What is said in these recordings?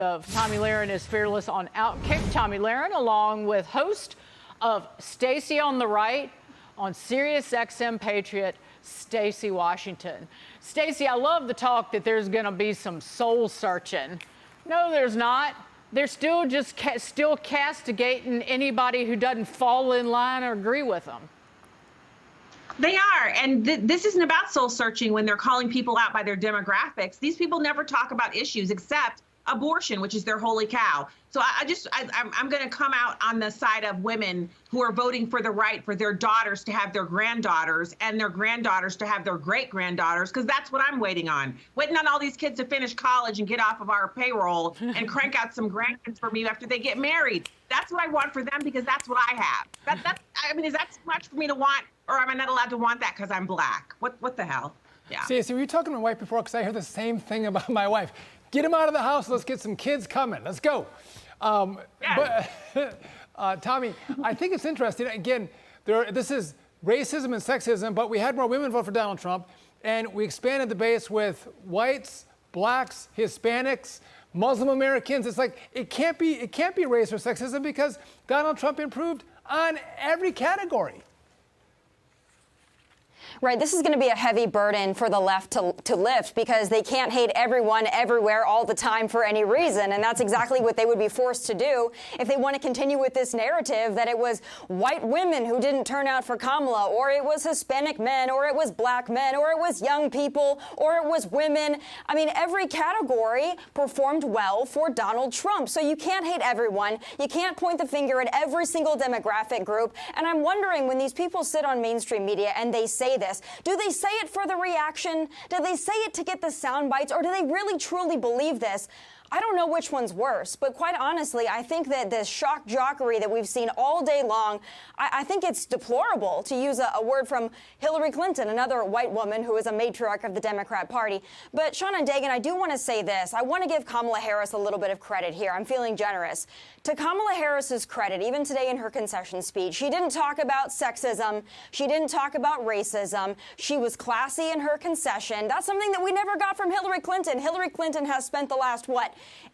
Of Tomi Lahren is fearless on Outkick. Tomi Lahren, along with host of Stacy on the Right on Sirius XM Patriot, Stacy Washington. Stacy, I love the talk that there's going to be some soul searching. No, there's not. They're still just still castigating anybody who doesn't fall in line or agree with them. They are, and this isn't about soul searching when they're calling people out by their demographics. These people never talk about issues except abortion, which is their holy cow. So I'm going to come out on the side of women who are voting for the right for their daughters to have their granddaughters and their granddaughters to have their great-granddaughters, because that's what I'm waiting on all these kids to finish college and get off of our payroll and crank out some grandkids for me after they get married. That's what I want for them, because that's what I have. I mean, is that too much for me to want, or am I not allowed to want that because I'm black? What the hell? Yeah. See, were you talking to my wife before? Because I hear the same thing about my wife. Get him out of the house. Let's get some kids coming. Let's go. Yeah. But Tomi, I think it's interesting. Again, this is racism and sexism, but we had more women vote for Donald Trump, and we expanded the base with whites, blacks, Hispanics, Muslim Americans. It's like it can't be race or sexism because Donald Trump improved on every category. Right, this is going to be a heavy burden for the left to lift, because they can't hate everyone everywhere all the time for any reason. And that's exactly what they would be forced to do if they want to continue with this narrative that it was white women who didn't turn out for Kamala, or it was Hispanic men, or it was black men, or it was young people, or it was women. I mean, every category performed well for Donald Trump. So you can't hate everyone. You can't point the finger at every single demographic group. And I'm wondering, when these people sit on mainstream media and they say this, do they say it for the reaction? Do they say it to get the sound bites? Or do they really truly believe this? I don't know which one's worse, but quite honestly, I think that this shock jockery that we've seen all day long, I think it's deplorable, to use a word from Hillary Clinton, another white woman who is a matriarch of the Democrat Party. But Sean and Dagan, I do want to say this. I want to give Kamala Harris a little bit of credit here. I'm feeling generous. To Kamala Harris's credit, even today in her concession speech, she didn't talk about sexism. She didn't talk about racism. She was classy in her concession. That's something that we never got from Hillary Clinton. Hillary Clinton has spent the last,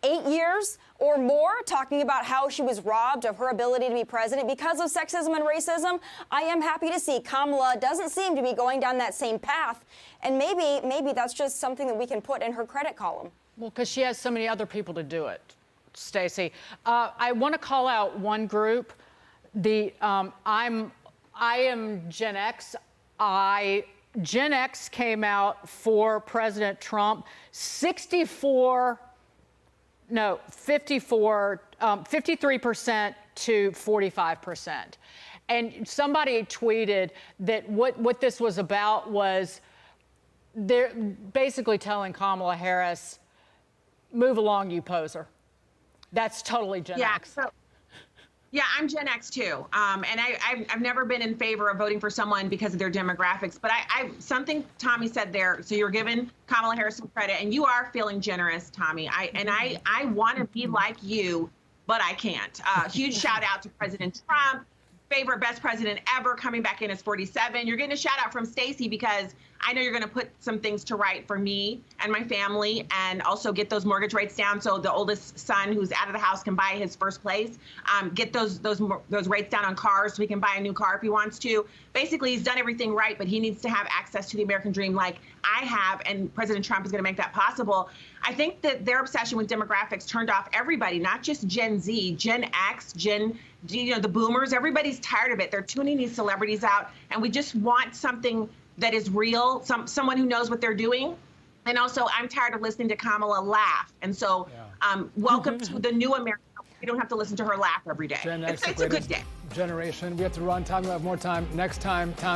8 years or more talking about how she was robbed of her ability to be president because of sexism and racism. I am happy to see Kamala doesn't seem to be going down that same path. And maybe that's just something that we can put in her credit column. Well, because she has so many other people to do it, Stacy. I want to call out one group. I am Gen X. Gen X came out for President Trump. 53% to 45%. And somebody tweeted that what this was about was they're basically telling Kamala Harris, move along, you poser. That's totally Gen X. Yeah, I'm Gen X too, and I've never been in favor of voting for someone because of their demographics. But something Tomi said there. So you're giving Kamala Harris some credit, and you are feeling generous, Tomi. I want to be like you, but I can't. Huge shout out to President Trump. Favorite best president ever, coming back in as 47. You're getting a shout out from Stacy, because I know you're going to put some things to right for me and my family, and also get those mortgage rates down so the oldest son who's out of the house can buy his first place. Get those rates down on cars so he can buy a new car if he wants to. Basically, he's done everything right, but he needs to have access to the American dream like I have, and President Trump is going to make that possible. I think that their obsession with demographics turned off everybody, not just Gen Z, Gen X, the boomers. Everybody's tired of it. They're tuning these celebrities out, and we just want something that is real, someone who knows what they're doing. And also, I'm tired of listening to Kamala laugh. And so, welcome to the new America. We don't have to listen to her laugh every day. Gen X, it's a good day. Generation. We have to run. Time. We have more time next time. Tom.